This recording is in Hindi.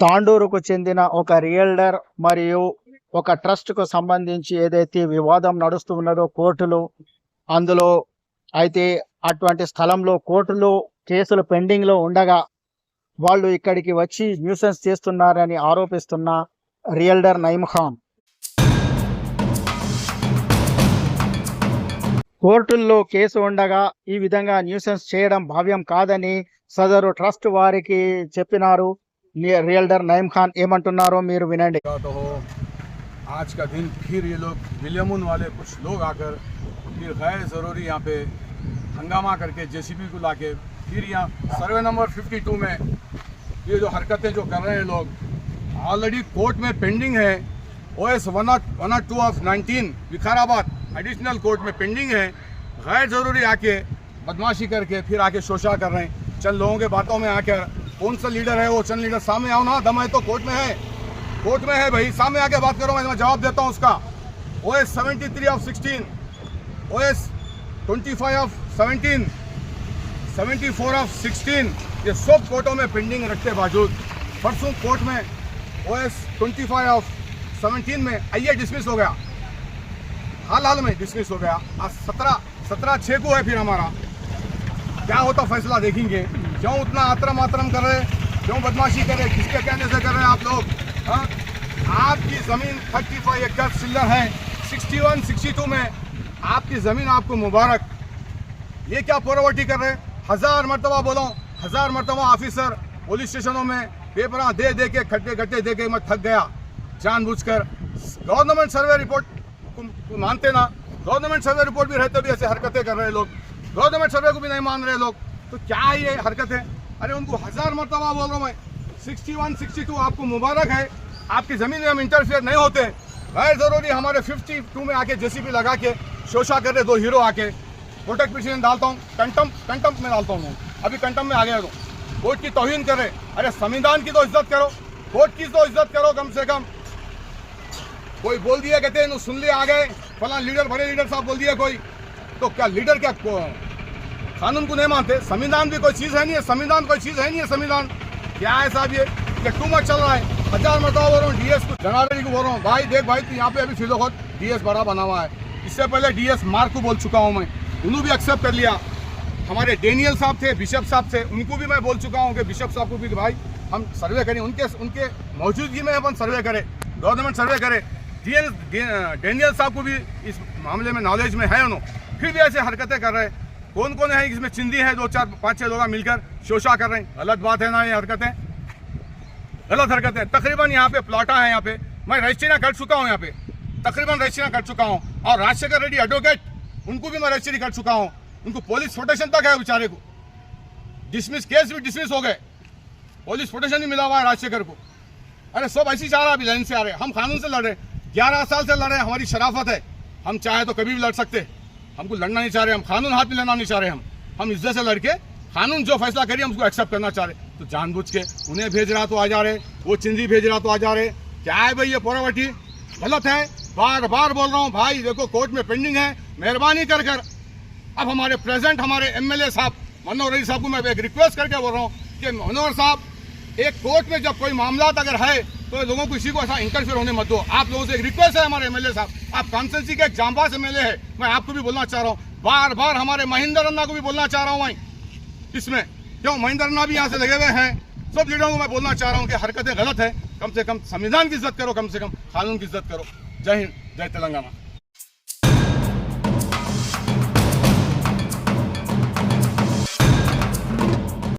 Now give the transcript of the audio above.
తాండూరుకు చెందిన ఒక రియల్డర్ మరియు ఒక ట్రస్ట్‌కు సంబంధించి ఏదైతే వివాదం నడుస్తూ ఉన్నదో కోర్టులో, అందులో అయితే అటువంటి స్థలంలో కోర్టులో కేసులు పెండింగ్‌లో ఉండగా వాళ్ళు ఇక్కడికి వచ్చి న్యూసెన్స్ చేస్తున్నారని ఆరోపిస్తున్న రియల్డర్ నయీం ఖాన్ కోర్టుల్లో కేసు ఉండగా ఈ విధంగా న్యూసెన్స్ చేయడం భావ్యం కాదని సదరు ట్రస్ట్ వారికి చెప్పినారు. రియల్డర్ నయీం ఖాన్ ఏమంటున్నారో మీరు వినండి. आज का दिन फिर ये लोग विलियमन वाले कुछ लोग आकर फिर गैर ज़रूरी यहाँ पे हंगामा करके जेसीबी को लाके फिर यहाँ सर्वे नंबर 52 में ये जो हरकतें जो कर रहे हैं लोग ऑलरेडी कोर्ट में पेंडिंग है। OS 102 of 19 Vikarabad additional court में पेंडिंग है। गैर ज़रूरी आके बदमाशी करके फिर आके शोषा कर रहे हैं। चंद लोगों के बातों में आकर कौन सा लीडर है वो चंद लीडर सामने आओ ना, दम है तो कोर्ट में है, कोर्ट में है भाई, सामने आके बात करो, मैं जवाब देता हूँ उसका। OS 73 of 16, OS 25 of 17, 74 of 16 ये सब कोर्टों में पेंडिंग रखते बावजूद परसों कोर्ट में OS 25 ऑफ 17 में आइए डिसमिस हो गया, हाल में डिसमिस हो गया। आज 17/6 को है फिर हमारा क्या होता फैसला देखेंगे। क्यों उतना आतरम कर रहे, क्यों बदमाशी कर रहे, किसके कहने से कर रहे हैं आप लोग? हाँ, आपकी ज़मीन 35 एकड़ चिल्लर है, 61, 62 में आपकी ज़मीन आपको मुबारक। ये क्या पोरावटी कर रहे हैं? 1000 मरतबा बोलो, 1000 मरतबा ऑफिसर पुलिस स्टेशनों में पेपर दे के खट्टे दे के मैं थक गया जानबूझकर। गवर्नमेंट सर्वे रिपोर्ट को मानते ना, गवर्नमेंट सर्वे रिपोर्ट भी रहते भी ऐसे हरकतें कर रहे लोग, गवर्नमेंट सर्वे को भी नहीं मान रहे लोग, तो क्या ये हरकत है? अरे उनको 1000 मरतबा बोल रहा हूँ मैं, 61, 62 आपको मुबारक है, आपकी ज़मीन में हम इंटरफेयर नहीं होते। गैर ज़रूरी हमारे 52 में आके जेसीबी लगा के शोषा कर रहे दो हीरो आके। प्रोटेक्ट पिटीशन डालता हूँ, कंटम्प में डालता हूँ, अभी कंटम्प में आ गया तो कोर्ट की तौहीन कर रहे। अरे संविधान की तो इज्जत करो, कोर्ट की तो इज्जत करो कम से कम। कोई बोल दिया कहते हैं सुन लिया आ गए फला लीडर, बड़े लीडर साहब बोल दिया कोई, तो क्या लीडर क्या कानून को नहीं मानते? संविधान भी कोई चीज़ है नहीं है, संविधान कोई चीज़ है नहीं है। संविधान क्या है साहब? ये टू मच चल रहा है। 1000 मरतबा बोल रहा हूँ, डीएस को जनार्दन को बोल रहा हूँ, भाई देख भाई तो यहाँ पे अभी फिलहाल डीएस बड़ा बना हुआ है। इससे पहले डीएस मार्क को बोल चुका हूँ मैं, उन्होंने भी एक्सेप्ट कर लिया। हमारे डेनियल साहब थे, बिशप साहब थे, उनको भी मैं बोल चुका हूँ कि बिशप साहब को भी भाई हम सर्वे करें, उनके मौजूदगी में अपन सर्वे करें, गवर्नमेंट सर्वे करे। डेनियल साहब को भी इस मामले में नॉलेज में है उन्होंने, फिर भी ऐसे हरकतें कर रहे हैं। कौन कौन है इसमें? चिंदी है, 2 4 5 6 लोग मिलकर शोषा कर रहे हैं। गलत बात है ना, ये हरकतें गलत हरकतें। तकरीबन यहाँ पे प्लॉटा है, यहाँ पे मैं रजिस्ट्री कर चुका हूँ, यहाँ पे तकरीबन रजिस्ट्री कर चुका हूँ। और राजशेखर रेड्डी एडवोकेट, उनको भी मैं रजिस्ट्री कर चुका हूँ, उनको पुलिस प्रोटेक्शन तक है बेचारे को। डिसमिस केस भी डिसमिस हो गए, पुलिस प्रोटेक्शन भी मिला हुआ है राजशेखर को। अरे सब ऐसी चाह रहा, अभी लाइन से आ रहे, हम कानून से लड़ रहे, 11 साल से लड़ रहे, हमारी शराफत है, हम चाहे तो कभी भी लड़ सकते। हमको लड़ना नहीं चाह रहे, हम कानून हाथ में लेना नहीं चाह रहे, हम इज्जत से लड़के कानून जो फैसला करिए हम उसको एक्सेप्ट करना चाह रहे। तो जानबूझ के उन्हें भेज रहा तो आ जा रहे, वो चिंदी भेज रहा तो आ जा रहे। क्या है भाई ये पोरावटी? गलत है, बार बार बोल रहा हूँ भाई, देखो कोर्ट में पेंडिंग है, मेहरबानी कर अब हमारे प्रेजेंट हमारे एमएलए साहब मनोहर रेड्डी साहब को मैं एक रिक्वेस्ट करके बोल रहा हूँ कि मनोहर साहब, एक कोर्ट में जब कोई मामला अगर है तो लोगों को किसी को ऐसा इंटरफेयर होने मत दो। आप लोगों से एक रिक्वेस्ट है, हमारे एमएलए साहब, आप कॉन्स्टिट्यूंसी के एक जांबाज एमएलए है, मैं आपको भी बोलना चाह रहा हूँ, बार बार हमारे महेंद्र अन्ना को भी बोलना चाह रहा हूँ मैं इसमें, क्यों महेंद्र अन्ना भी यहाँ से लगे हुए हैं। सब लीडरों को मैं बोलना चाह रहा हूँ कि हरकतें गलत है, कम से कम संविधान की इज्जत करो, कम से कम कानून की इज्जत करो। जय हिंद, जय तेलंगाना।